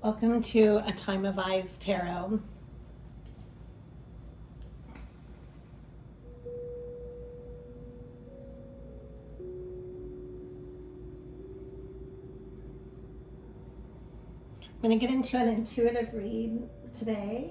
Welcome to A Time of Eyes Tarot. I'm going to get into an intuitive read today.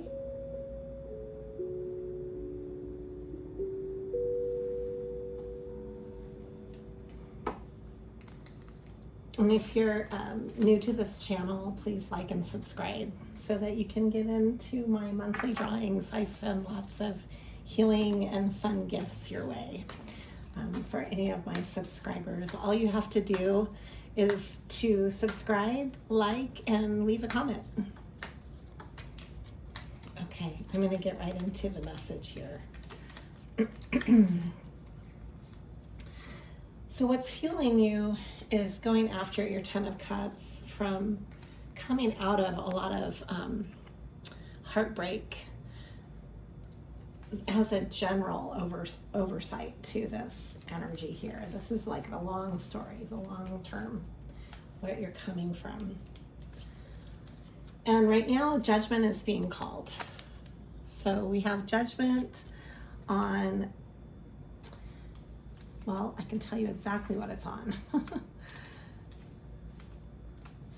And if you're new to this channel, please like and subscribe so that you can get into my monthly drawings. I send lots of healing and fun gifts your way for any of my subscribers. All you have to do is to subscribe, like, and leave a comment. Okay, I'm going to get right into the message here. So what's fueling you is going after your 10 of Cups from coming out of a lot of heartbreak as a general oversight to this energy here. This is like the long story, the long term, where you're coming from. And right now, judgment is being called. So we have judgment on, well, I can tell you exactly what it's on.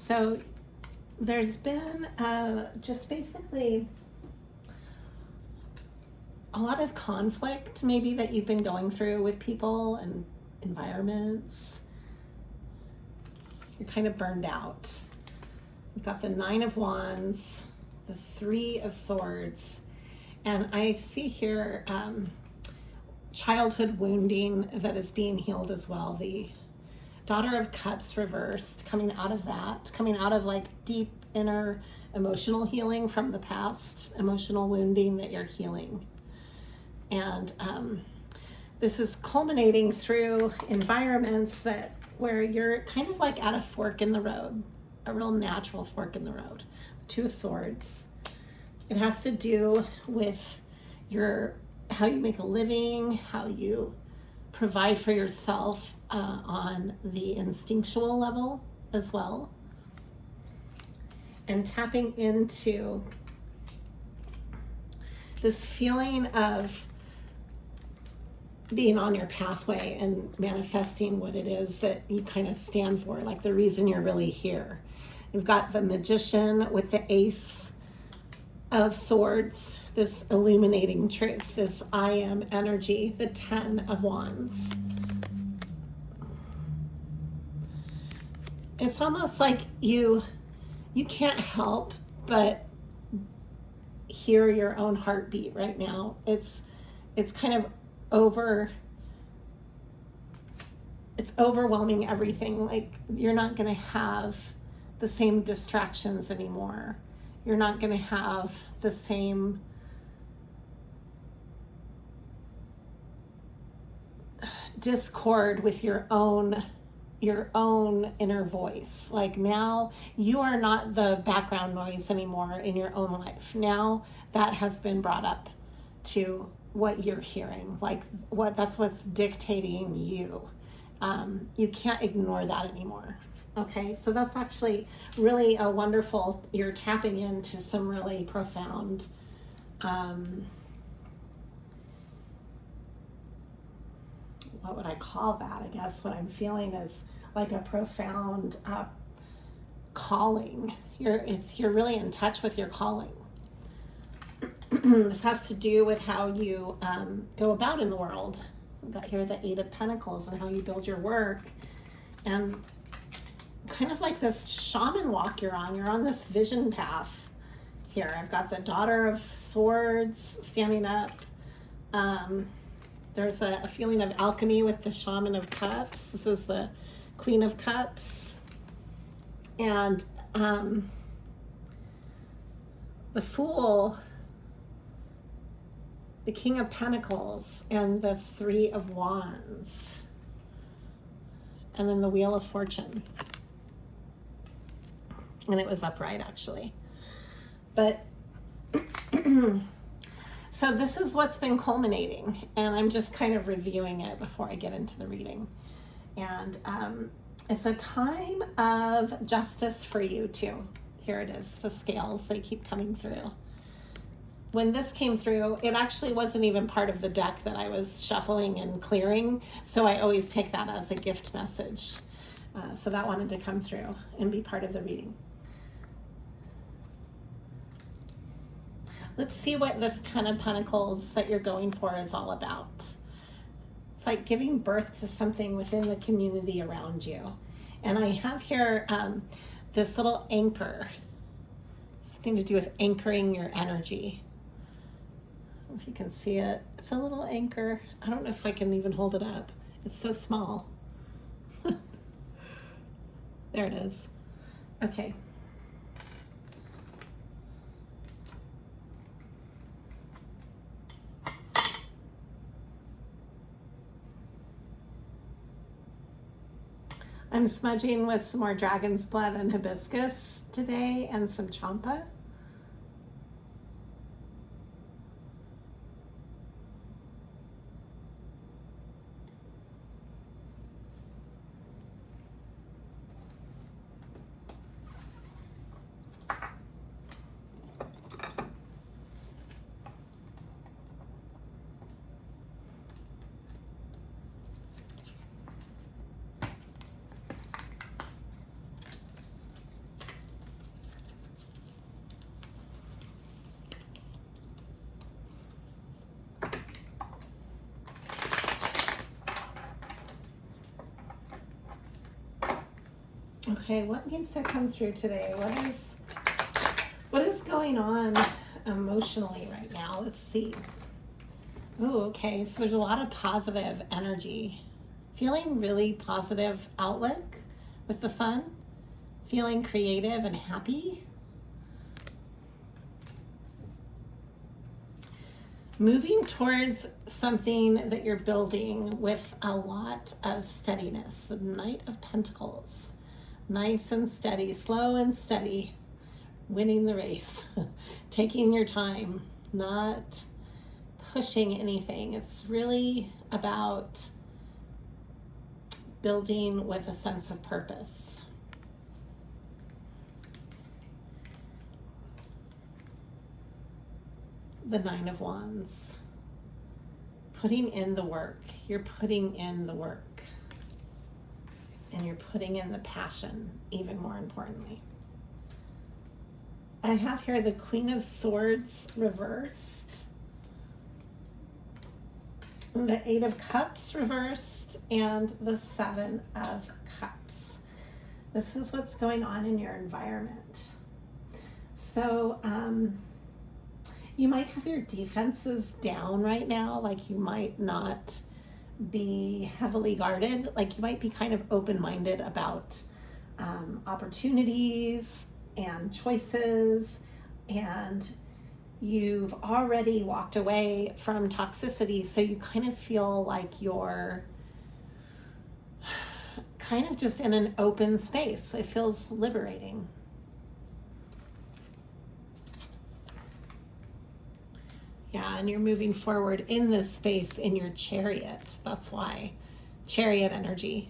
So there's been just basically a lot of conflict maybe that you've been going through with people and environments. You're kind of burned out. You've got the 9 of Wands, the 3 of Swords, and I see here childhood wounding that is being healed as well. The Daughter of Cups reversed, coming out of that, coming out of like deep inner emotional healing from the past, emotional wounding that you're healing. And this is culminating through environments where you're kind of like at a fork in the road, a real natural fork in the road. The 2 of Swords. It has to do with how you make a living, how you provide for yourself on the instinctual level as well. And tapping into this feeling of being on your pathway and manifesting what it is that you kind of stand for, like the reason you're really here. You've got the Magician with the Ace of Swords, this illuminating truth, this I am energy, the 10 of Wands. It's almost like you can't help but hear your own heartbeat right now. It's kind of it's overwhelming everything. Like you're not going to have the same distractions anymore. You're not going to have the same discord with your own inner voice. Like now you are not the background noise anymore in your own life. Now that has been brought up to what you're hearing, like that's what's dictating you. You can't ignore that anymore. Okay, so that's actually really a wonderful, you're tapping into some really profound what would I call that? I guess what I'm feeling is like a profound calling. You're really in touch with your calling. This has to do with how you go about in the world. We've got here the 8 of Pentacles and how you build your work. And kind of like this shaman walk you're on this vision path here. I've got the Daughter of Swords standing up. There's a feeling of alchemy with the Shaman of Cups. This is the Queen of Cups. And the Fool, the King of Pentacles, and the 3 of Wands. And then the Wheel of Fortune. And it was upright, actually. But so this is what's been culminating, and I'm just kind of reviewing it before I get into the reading. And it's a time of justice for you too. Here it is, the scales, they keep coming through. When this came through, it actually wasn't even part of the deck that I was shuffling and clearing, so I always take that as a gift message. So that wanted to come through and be part of the reading. Let's see what this Ten of Pentacles that you're going for is all about. It's like giving birth to something within the community around you. And I have here this little anchor, something to do with anchoring your energy. I don't know if you can see it. It's a little anchor. I don't know if I can even hold it up. It's so small. There it is. Okay. I'm smudging with some more dragon's blood and hibiscus today and some champa. Okay, what needs to come through today? What is going on emotionally right now? Let's see. Oh, okay, so there's a lot of positive energy. Feeling really positive outlook with the sun. Feeling creative and happy. Moving towards something that you're building with a lot of steadiness. The Knight of Pentacles. Nice and steady, slow and steady, winning the race, taking your time, not pushing anything. It's really about building with a sense of purpose. The Nine of Wands, putting in the work. You're putting in the work. And you're putting in the passion, even more importantly. I have here the Queen of Swords reversed, the Eight of Cups reversed, and the Seven of Cups. This is what's going on in your environment. So you might have your defenses down right now, like you might not be heavily guarded, like you might be kind of open-minded about opportunities and choices, and you've already walked away from toxicity, so you kind of feel like you're kind of just in an open space. It feels liberating. Yeah, and you're moving forward in this space in your Chariot. That's why. Chariot energy.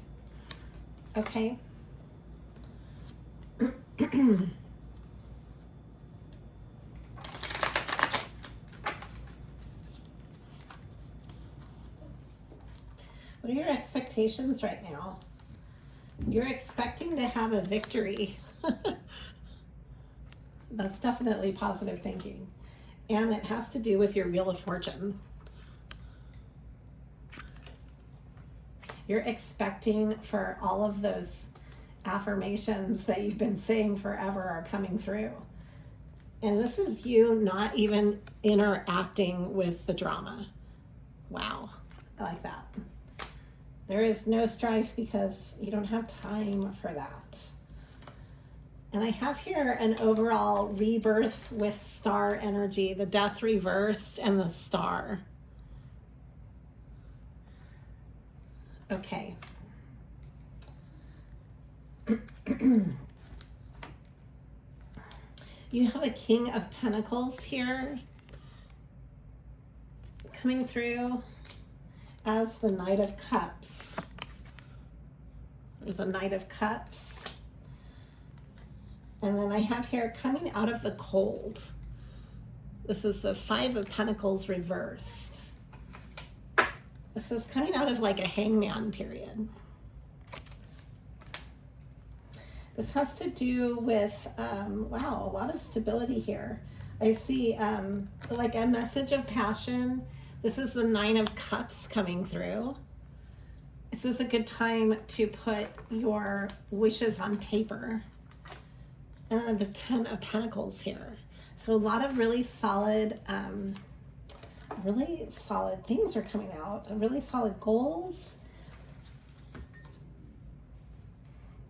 Okay. What are your expectations right now? You're expecting to have a victory. That's definitely positive thinking. And it has to do with your Wheel of Fortune. You're expecting for all of those affirmations that you've been saying forever are coming through. And this is you not even interacting with the drama. Wow, I like that. There is no strife because you don't have time for that. And I have here an overall rebirth with star energy, the Death reversed and the Star. Okay. You have a King of Pentacles here coming through as the Knight of Cups. There's a Knight of Cups. And then I have here coming out of the cold. This is the Five of Pentacles reversed. This is coming out of like a hangman period. This has to do with, wow, a lot of stability here. I see like a message of passion. This is the Nine of Cups coming through. This is a good time to put your wishes on paper. And then the Ten of Pentacles here. So a lot of really solid things are coming out. Really solid goals.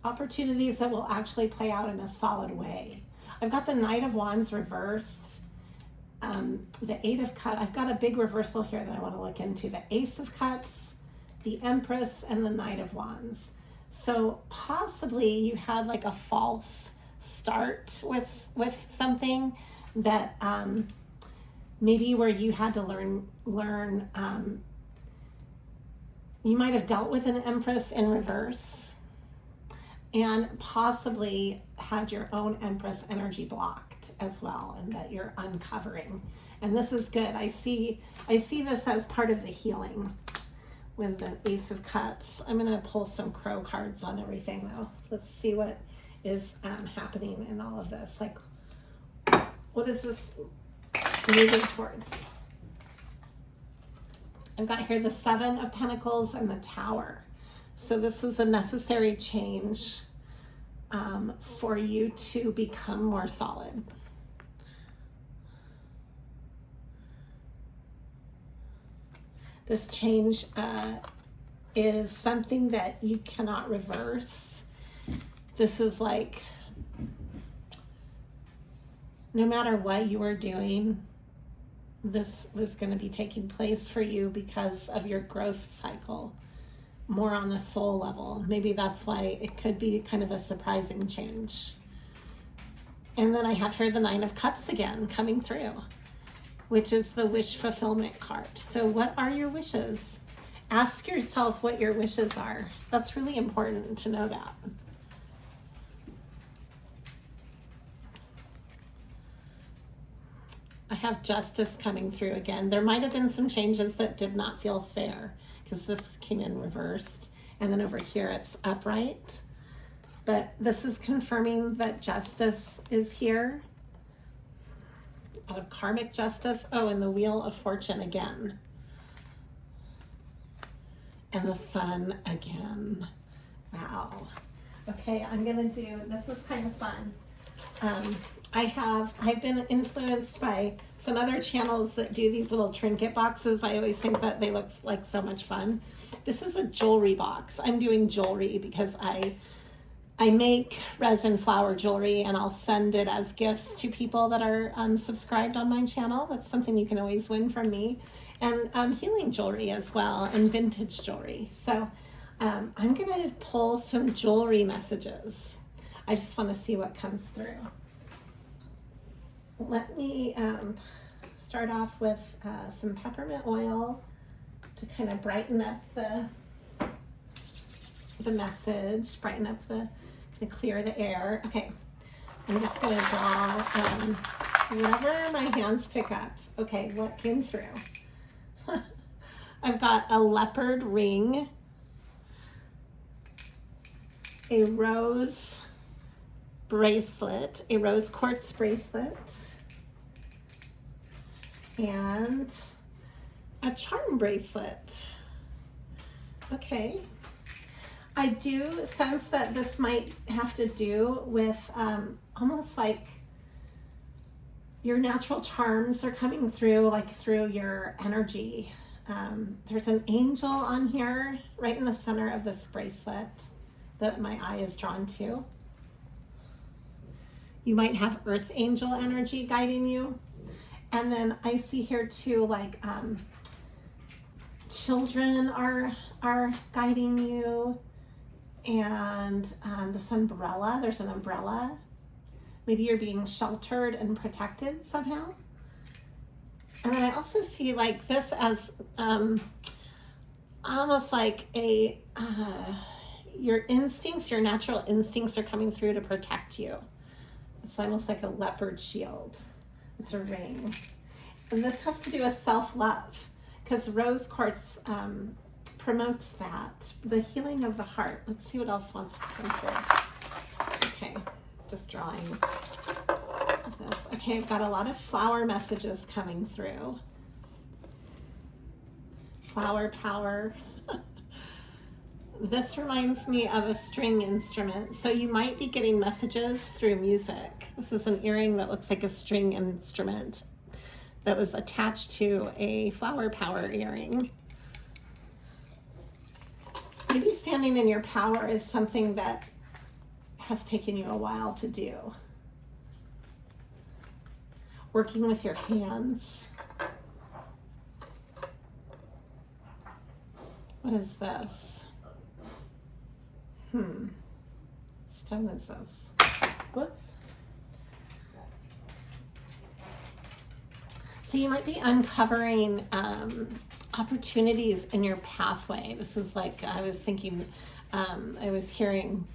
Opportunities that will actually play out in a solid way. I've got the Knight of Wands reversed. The Eight of Cups. I've got a big reversal here that I want to look into. The Ace of Cups, the Empress, and the Knight of Wands. So possibly you had like a false start with something that maybe where you had to learn you might have dealt with an Empress in reverse and possibly had your own Empress energy blocked as well, and that you're uncovering. And this is good. I see this as part of the healing with the Ace of Cups. I'm going to pull some crow cards on everything though. Let's see what is happening in all of this. Like, what is this moving towards? I've got here the Seven of Pentacles and the Tower. So this was a necessary change for you to become more solid. This change is something that you cannot reverse. This is like, no matter what you are doing, this was going to be taking place for you because of your growth cycle, more on the soul level. Maybe that's why it could be kind of a surprising change. And then I have here the Nine of Cups again coming through, which is the wish fulfillment card. So what are your wishes? Ask yourself what your wishes are. That's really important to know that. I have Justice coming through again. There might have been some changes that did not feel fair because this came in reversed, and then over here it's upright. But this is confirming that justice is here. Out of karmic justice. Oh, and the Wheel of Fortune again. And the Sun again. Wow. Okay, I'm gonna do, this is kind of fun. I've been influenced by some other channels that do these little trinket boxes. I always think that they look like so much fun. This is a jewelry box. I'm doing jewelry because I make resin flower jewelry, and I'll send it as gifts to people that are subscribed on my channel. That's something you can always win from me. And healing jewelry as well, and vintage jewelry. So I'm gonna pull some jewelry messages. I just wanna see what comes through. Let me start off with some peppermint oil to kind of brighten up the message, brighten up the, kind of clear the air. Okay, I'm just gonna draw whatever my hands pick up. Okay, what came through? I've got a leopard ring, a rose bracelet, a rose quartz bracelet, and a charm bracelet. Okay. I do sense that this might have to do with almost like your natural charms are coming through, like through your energy. There's an angel on here right in the center of this bracelet that my eye is drawn to. You might have earth angel energy guiding you. And then I see here too, like children are guiding you. And this umbrella, there's an umbrella. Maybe you're being sheltered and protected somehow. And then I also see like this as almost like a, your instincts, your natural instincts are coming through to protect you. It's almost like a leopard shield. It's a ring. And this has to do with self-love, because rose quartz promotes that, the healing of the heart. Let's see what else wants to come through. Okay, just drawing this. Okay, I've got a lot of flower messages coming through. Flower power. This reminds me of a string instrument. So you might be getting messages through music. This is an earring that looks like a string instrument that was attached to a flower power earring. Maybe standing in your power is something that has taken you a while to do. Working with your hands. What is this? What stone is this? Whoops. So you might be uncovering opportunities in your pathway. This is like, I was thinking, I was hearing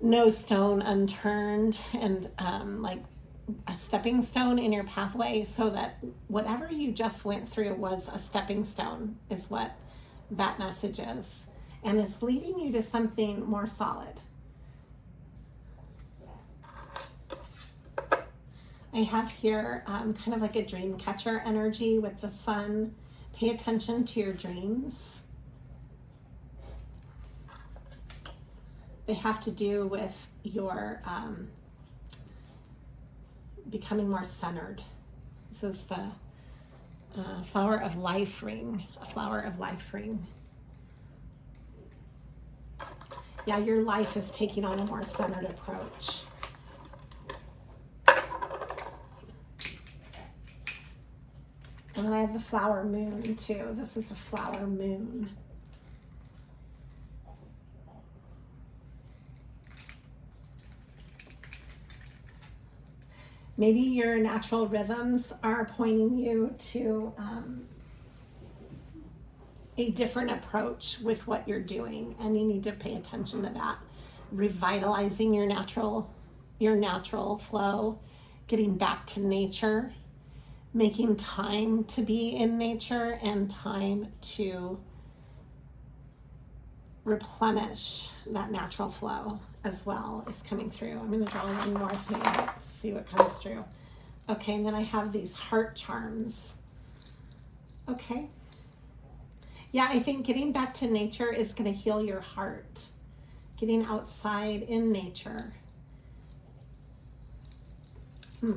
no stone unturned, and like a stepping stone in your pathway, so that whatever you just went through was a stepping stone, is what that message is. And it's leading you to something more solid. I have here kind of like a dream catcher energy with the sun. Pay attention to your dreams. They have to do with your becoming more centered. This is the flower of life ring, a flower of life ring. Yeah, your life is taking on a more centered approach. And then I have the flower moon too. This is a flower moon. Maybe your natural rhythms are pointing you to a different approach with what you're doing, and you need to pay attention to that. Revitalizing your natural flow, getting back to nature, making time to be in nature and time to replenish that natural flow as well is coming through. I'm going to draw one more thing, see what comes through. Okay, and then I have these heart charms. Okay. Yeah, I think getting back to nature is going to heal your heart. Getting outside in nature. All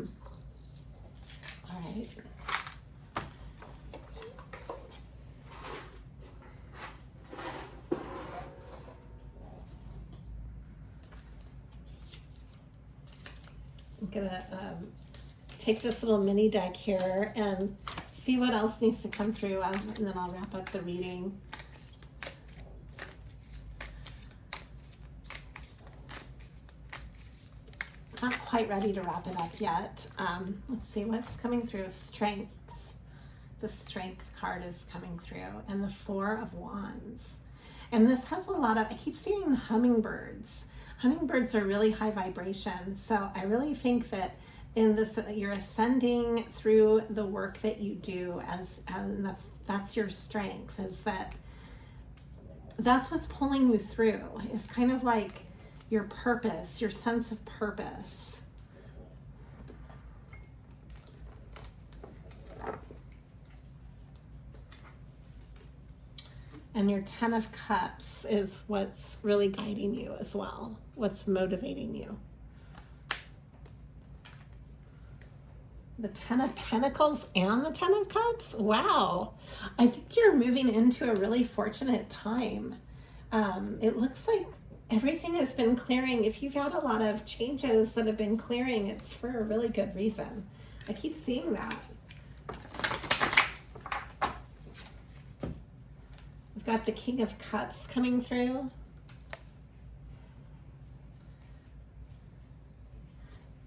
right. I'm going to take this little mini deck here and see what else needs to come through, and then I'll wrap up the reading. Not quite ready to wrap it up yet. Let's see what's coming through. Strength. The Strength card is coming through, and the Four of Wands. And this has a lot of, I keep seeing hummingbirds. Hummingbirds are really high vibration, so I really think that in this, you're ascending through the work that you do, and that's your strength, is that's what's pulling you through. It's kind of like your purpose, your sense of purpose. And your Ten of Cups is what's really guiding you as well, what's motivating you. The Ten of Pentacles and the Ten of Cups? Wow. I think you're moving into a really fortunate time. It looks like everything has been clearing. If you've had a lot of changes that have been clearing, it's for a really good reason. I keep seeing that. We've got the King of Cups coming through.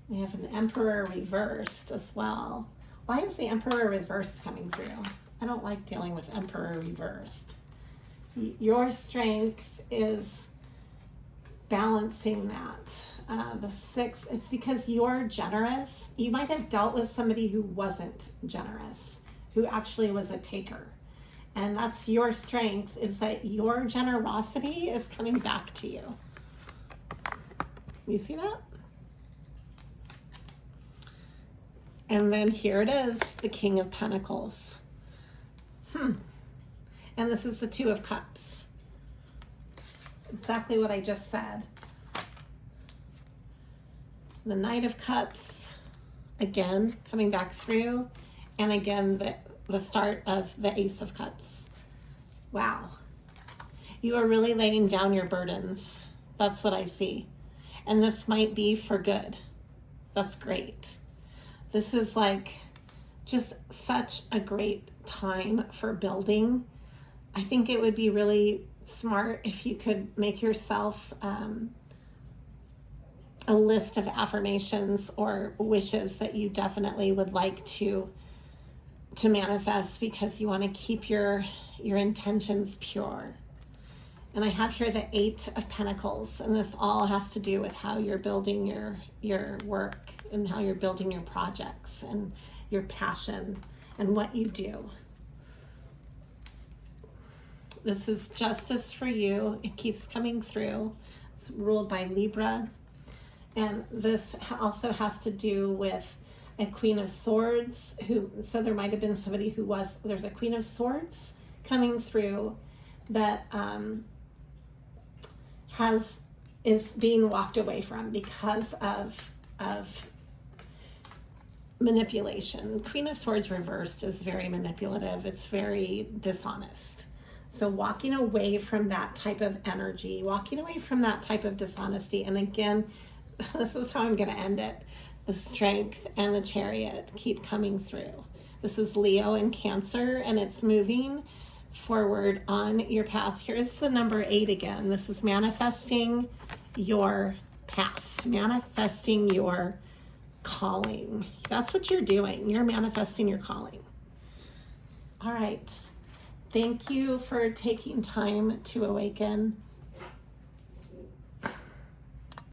We have an Emperor reversed as well. Why is the Emperor reversed coming through? I don't like dealing with Emperor reversed. Your strength is balancing that. The 6, it's because you're generous. You might have dealt with somebody who wasn't generous, who actually was a taker. And that's your strength, is that your generosity is coming back to you. You see that? And then here it is, the King of Pentacles. And this is the 2 of Cups. Exactly what I just said. The Knight of Cups, again, coming back through. And again, the start of the Ace of Cups. Wow. You are really laying down your burdens. That's what I see. And this might be for good. That's great. This is like just such a great time for building. I think it would be really smart if you could make yourself a list of affirmations or wishes that you definitely would like to manifest, because you want to keep your intentions pure. And I have here the 8 of Pentacles, and this all has to do with how you're building your work and how you're building your projects and your passion and what you do. This is justice for you. It keeps coming through. It's ruled by Libra. And this also has to do with a Queen of Swords, so there might have been somebody there's a Queen of Swords coming through that is being walked away from because of manipulation. Queen of Swords reversed is very manipulative. It's very dishonest. So walking away from that type of energy, walking away from that type of dishonesty. And again, this is how I'm going to end it. The Strength and the Chariot keep coming through. This is Leo and Cancer, and it's moving forward on your path. Here's the number 8 again. This is manifesting your path, manifesting your calling. That's what you're doing. You're manifesting your calling. All right. Thank you for taking time to awaken.